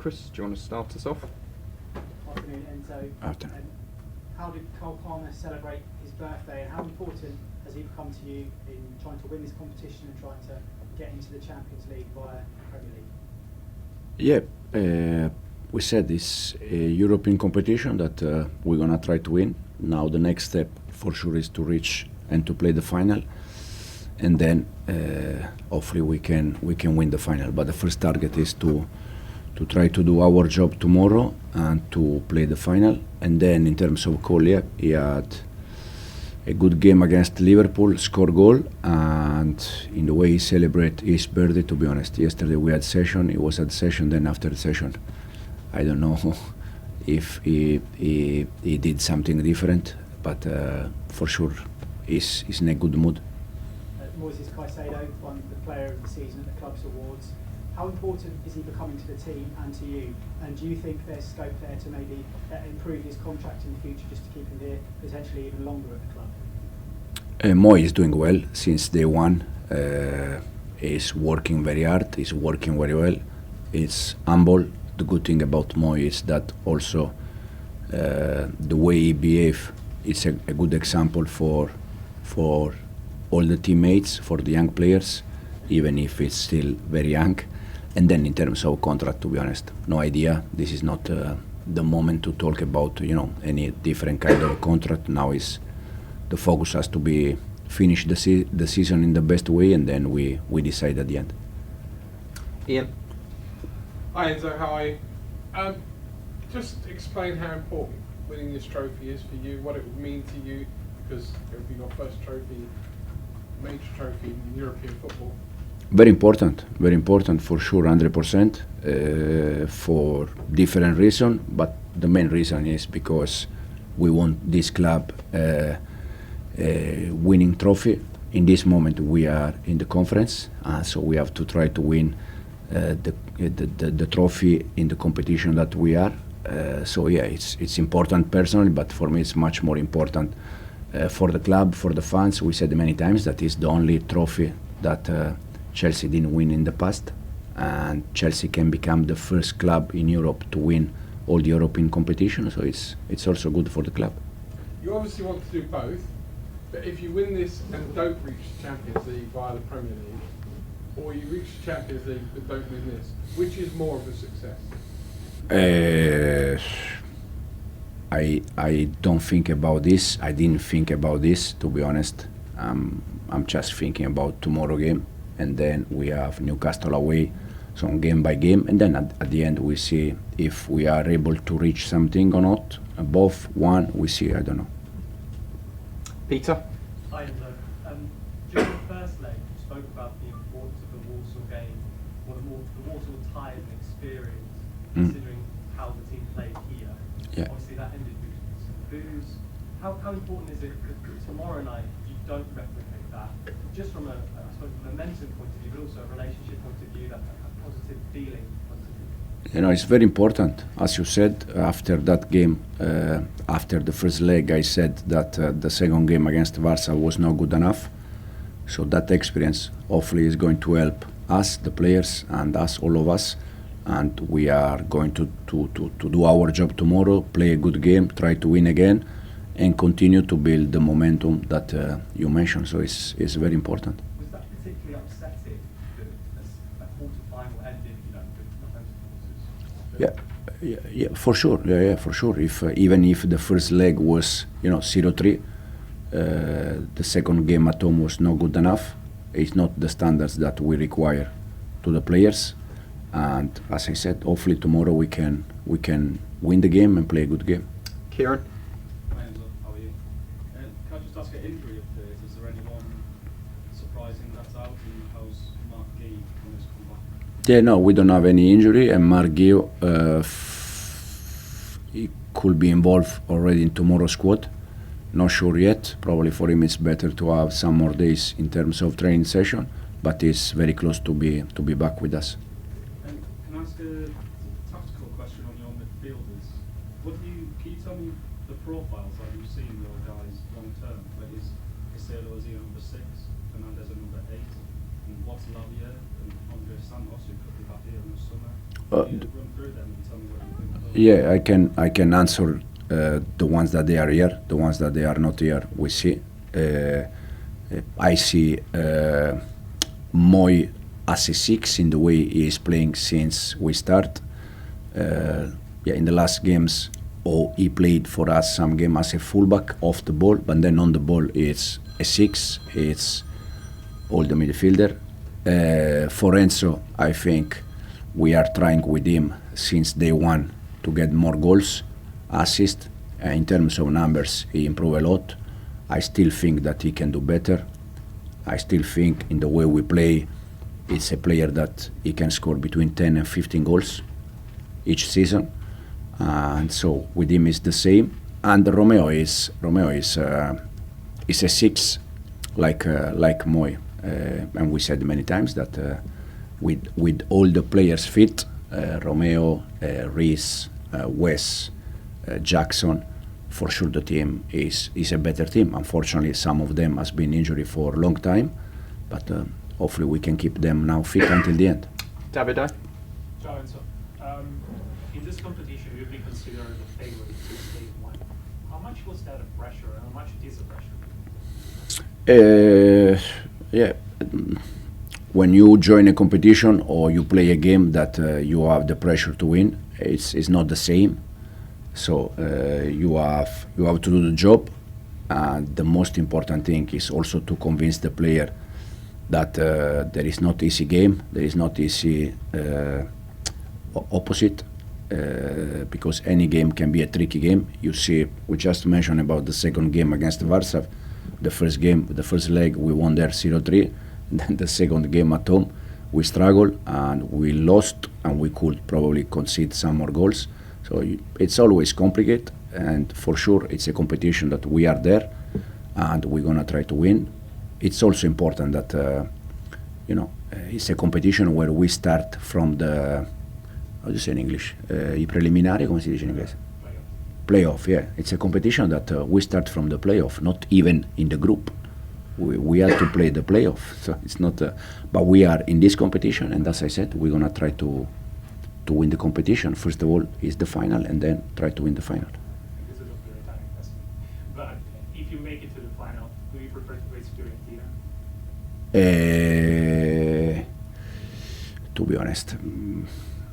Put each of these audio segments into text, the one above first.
Chris, do you want to start us off? Afternoon, Enzo. Afternoon. How did Cole Palmer celebrate his birthday, and how important has he become to you in trying to win this competition and trying to get into the Champions League via Premier League? Yeah, we said it's a European competition that we're gonna try to win. Now the next step for sure is to reach and to play the final, and then hopefully we can win the final. But the first target is to try to do our job tomorrow and to play the final. And then in terms of Cole, yeah, he had a good game against Liverpool, score goal, and in the way he celebrate his birthday, to be honest, yesterday we had session, he was at session, then after the session, I don't know if he did something different, but for sure he's in a good mood. Moises Caicedo won the Player of the Season at the Club's Awards. How important is he becoming to the team and to you? And do you think there's scope there to maybe improve his contract in the future just to keep him here potentially even longer at the club? Mo is doing well since day one. He's working very hard, he's working very well. He's humble. The good thing about Mo is that also the way he behaves is a good example for all the teammates, for the young players, even if it's still very young. And then in terms of contract, to be honest, no idea. This is not the moment to talk about any different kind of contract. Now is the focus has to be finish the season in the best way, and then we decide at the end. Ian. Hi Enzo, how are you? Just explain how important winning this trophy is for you, what it would mean to you, because it would be your first trophy, major trophy in European football. Very important for sure, 100%, for different reasons, but the main reason is because we want this club winning trophy. In this moment we are in the conference, so we have to try to win the trophy in the competition that we are. So yeah, it's important personally, but for me it's much more important for the club, for the fans. We said many times that it's the only trophy that Chelsea didn't win in the past, and Chelsea can become the first club in Europe to win all the European competitions, so it's also good for the club. You obviously want to do both, but if you win this and don't reach the Champions League via the Premier League, or you reach the Champions League but don't win this, which is more of a success? I don't think about this. I didn't think about this, to be honest. I'm just thinking about tomorrow game, and then we have Newcastle away, so game by game, and then at the end we see if we are able to reach something or not. Above one, we see, I don't know. Peter. Hi Enzo. During the first leg, you spoke about the importance of the Warsaw game, or the Warsaw tie as an experience, considering how the team played here. Yeah. Obviously that ended with some boos. How important is it that tomorrow night you don't replicate that, just from a momentum point of view, but also a relationship point of view, that positive feeling point of view? It's very important. As you said, after that game, after the first leg, I said that the second game against Warsaw was not good enough. So that experience hopefully is going to help us, the players, and us, all of us. And we are going to do our job tomorrow, play a good game, try to win again, and continue to build the momentum that you mentioned. So it's very important. Was that particularly upsetting that quarter-final ended, with no Yeah, for sure. Yeah, for sure. If even if the first leg was 0-3, the second game at home was not good enough. It's not the standards that we require to the players. And as I said, hopefully tomorrow we can win the game and play a good game. Kieran. Hi Enzo, how are you? Can I just ask an injury update? Is there anyone surprising that's out, and how's Mark Guiu on his comeback? Yeah, no, we don't have any injury, and Mark Guiu he could be involved already in tomorrow's squad. Not sure yet. Probably for him it's better to have some more days in terms of training session, but he's very close to be back with us. And can I ask a tactical question on your midfielders? Can you tell me the profiles that you've seen your guys long term? Like is Caicedo as number 6, Fernandez at number 8, and what's Lavia and Andre Santos, who could be back here in the summer? Can you run through them and tell me what you think? Yeah, I can answer the ones that they are here, the ones that they are not here. We see. I see Moi as a 6 in the way he is playing since we start. In the last games, he played for us some game as a fullback off the ball, but then on the ball it's a 6. It's all the midfielder. For Enzo, I think we are trying with him since day one to get more goals, assists. In terms of numbers, he improved a lot. I still think that he can do better. I still think in the way we play, it's a player that he can score between 10 and 15 goals each season. And so with him it's the same. And Romeo is a 6 like Moi. And we said many times that with all the players fit, Romeo, Reese, Wes, Jackson, for sure the team is a better team. Unfortunately, some of them has been injured for a long time, but hopefully we can keep them now fit until the end. Davide? Ciao Enzo. In this competition, you've been considered the favorite to stay one. How much was that a pressure, and how much it is a pressure? When you join a competition or you play a game that you have the pressure to win, it's not the same. So you have to do the job, and the most important thing is also to convince the player that there is not easy game, there is not easy opposite, because any game can be a tricky game. You see, we just mentioned about the second game against Warsaw. The first game, the first leg, we won there 0-3. Then the second game at home, we struggled and we lost, and we could probably concede some more goals. So it's always complicated, and for sure it's a competition that we are there, and we're gonna try to win. It's also important that it's a competition where we start from the, how do you say in English? I preliminari, come si dice in inglese? Playoff, yeah. It's a competition that we start from the playoff, not even in the group. We have to play the playoff, so it's not. But we are in this competition, and as I said, we're gonna try to win the competition. First of all, is the final, and then try to win the final. This is a very time investment. But if you make it to the final, do you prefer to face Fiorentina? To be honest,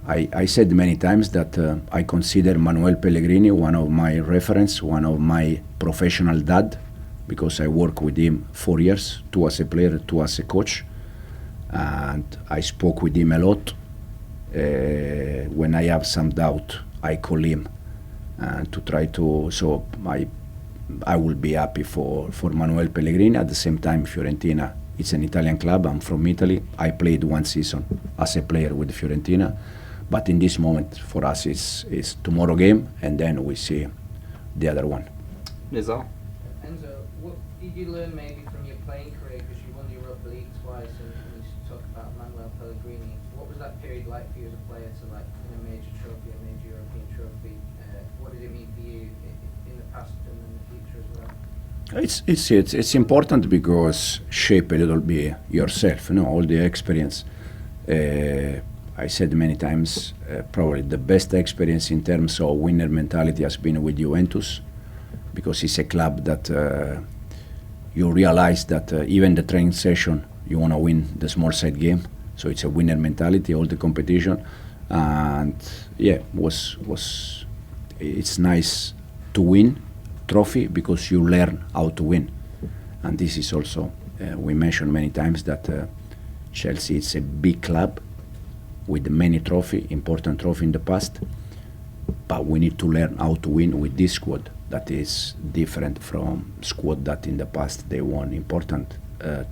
I said many times that I consider Manuel Pellegrini one of my reference, one of my professional dad, because I worked with him 4 years, 2 as a player, 2 as a coach, and I spoke with him a lot. When I have some doubt, I call him to try to. So I will be happy for Manuel Pellegrini. At the same time, Fiorentina, it's an Italian club. I'm from Italy. I played 1 season as a player with Fiorentina, but in this moment for us it's tomorrow game, and then we see the other one. Nizar? Enzo, what did you learn maybe from your playing career, because you won the Europa League twice, and you talk about Manuel Pellegrini? What was that period like for you as a player to win a major trophy, a major European trophy? What did it mean for you in the past and in the future as well? It's important because shape a little bit yourself, all the experience. I said many times, probably the best experience in terms of winner mentality has been with Juventus, because it's a club that you realize that even the training session, you want to win the small side game. So it's a winner mentality, all the competition, and it's nice to win trophy because you learn how to win. And this is also, we mentioned many times that Chelsea is a big club with many important trophy in the past, but we need to learn how to win with this squad that is different from squad that in the past they won important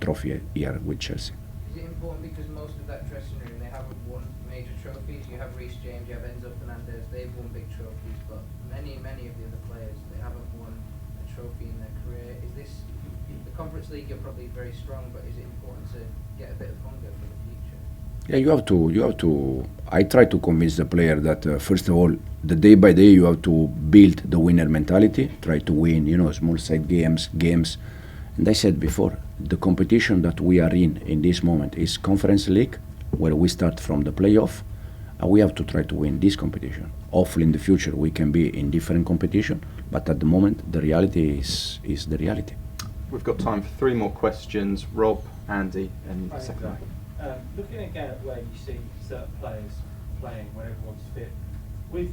trophy here with Chelsea. Is it important because most of that dressing room, they haven't won major trophies? You have Reece James, you have Enzo Fernandez, they've won big trophies, but many of the other players, they haven't won a trophy in their career. Is this, the Conference League, you're probably very strong, but is it important to get a bit of hunger for the future? Yeah, you have to. I try to convince the player that first of all, the day by day you have to build the winner mentality, try to win, small side games. And I said before, the competition that we are in this moment is Conference League, where we start from the playoff, We have to try to win this competition. Hopefully in the future we can be in different competition, but at the moment the reality is the reality. We've got time for 3 more questions. Rob, Andy, and the second row. Looking again at where you see certain players playing when everyone's fit, with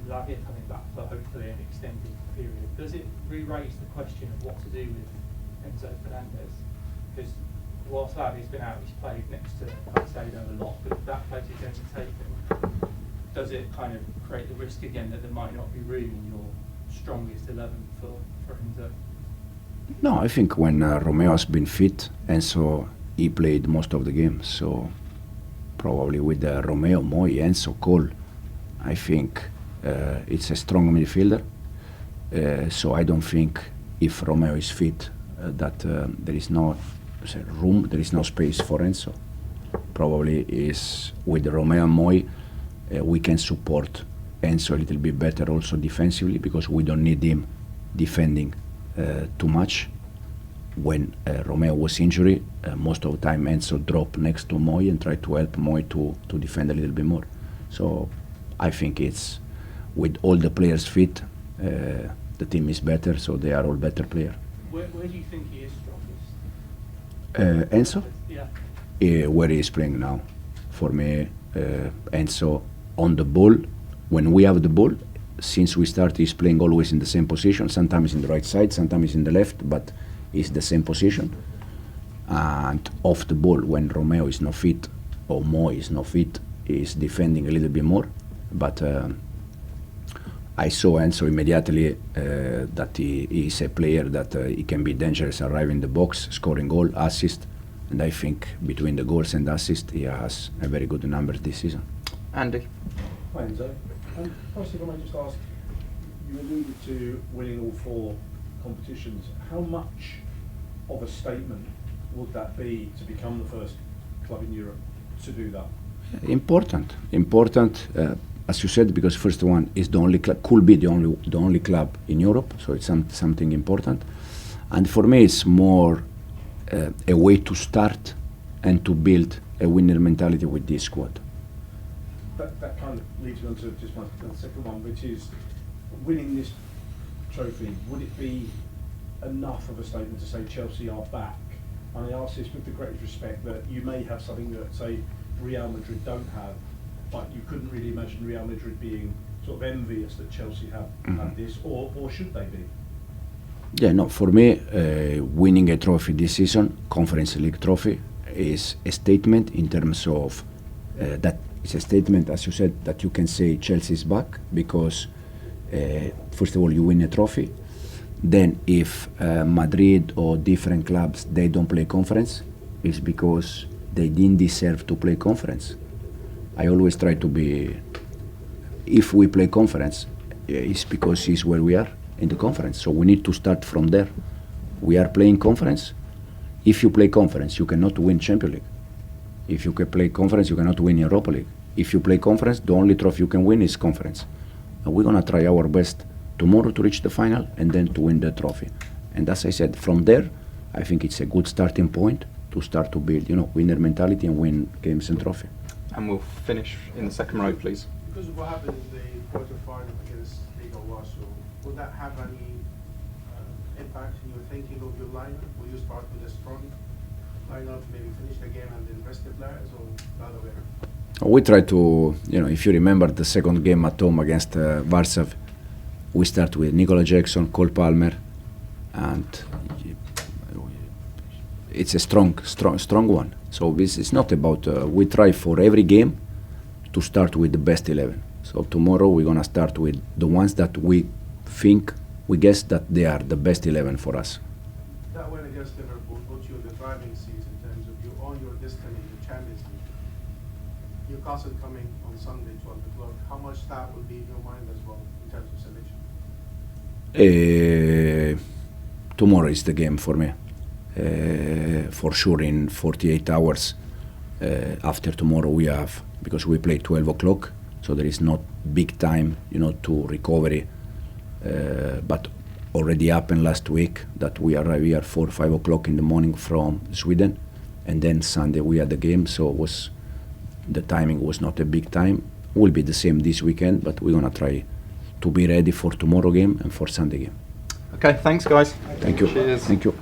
Lavia coming back for hopefully an extended period, does it re-raise the question of what to do with Enzo Fernandez? Because whilst Lavia's been out, he's played next to Caicedo a lot, but if that place is going to take him, does it kind of create the risk again that there might not be room in your strongest 11 for Enzo? No, I think when Romeo has been fit, Enzo, he played most of the games. So probably with Romeo, Moi, Enzo, Cole, I think it's a strong midfielder. So I don't think if Romeo is fit that there is no room, there is no space for Enzo. Probably is with Romeo and Moi, we can support Enzo a little bit better also defensively, because we don't need him defending too much. When Romeo was injured, most of the time Enzo dropped next to Moi and tried to help Moi to defend a little bit more. So I think it's with all the players fit, the team is better, so they are all better players. Where do you think he is strongest? Enzo? Yeah. Where he is playing now. For me, Enzo on the ball, when we have the ball, since we started, he's playing always in the same position, sometimes in the right side, sometimes in the left, but it's the same position. And off the ball, when Romeo is not fit or Moi is not fit, he's defending a little bit more. But I saw Enzo immediately that he is a player that he can be dangerous, arrive in the box, scoring goal, assist, and I think between the goals and assist, he has a very good number this season. Andy. Hi Enzo. Firstly, can I just ask, you alluded to winning all 4 competitions. How much of a statement would that be to become the first club in Europe to do that? Important, as you said, because first one is the only club, could be the only club in Europe, so it's something important. And for me, it's more a way to start and to build a winner mentality with this squad. That kind of leads me on to just the second one, which is winning this trophy. Would it be enough of a statement to say Chelsea are back? And I ask this with the greatest respect, that you may have something that, say, Real Madrid don't have, but you couldn't really imagine Real Madrid being sort of envious that Chelsea have this, or should they be? Yeah, no, for me, winning a trophy this season, Conference League trophy, is a statement in terms of that it's a statement, as you said, that you can say Chelsea is back, because first of all, you win a trophy. Then if Madrid or different clubs, they don't play conference, it's because they didn't deserve to play conference. I always try to be, if we play conference, it's because it's where we are in the conference. So we need to start from there. We are playing conference. If you play conference, you cannot win Champions League. If you can play conference, you cannot win Europa League. If you play conference, the only trophy you can win is conference. And we're gonna try our best tomorrow to reach the final and then to win the trophy. And as I said, from there, I think it's a good starting point to start to build, winner mentality and win games and trophy. And we'll finish in the second row, please. Because of what happened in the quarterfinal against Liga Warsaw, would that have any impact in your thinking of your lineup? Will you start with a strong lineup, maybe finish the game and then rest the players, or the other way around? We try to, if you remember the second game at home against Warsaw, we start with Nicola Jackson, Cole Palmer, and it's a strong one. So this is not about, we try for every game to start with the best 11. So tomorrow we're gonna start with the ones that we guess that they are the best 11 for us. That win against Liverpool put you in the driving seat in terms of you own your destiny in the Champions League. Newcastle coming on Sunday, 12 o'clock. How much that will be in your mind as well in terms of selection? Tomorrow is the game for me. For sure in 48 hours after tomorrow we have, because we play 12 o'clock, so there is not big time, to recovery. But already happened last week that we arrived here 4 or 5 o'clock in the morning from Sweden, and then Sunday we had the game, so the timing was not a big time. will be the same this weekend, but we're gonna try to be ready for tomorrow game and for Sunday game. Okay, thanks guys. Thank you. Cheers. Thank you.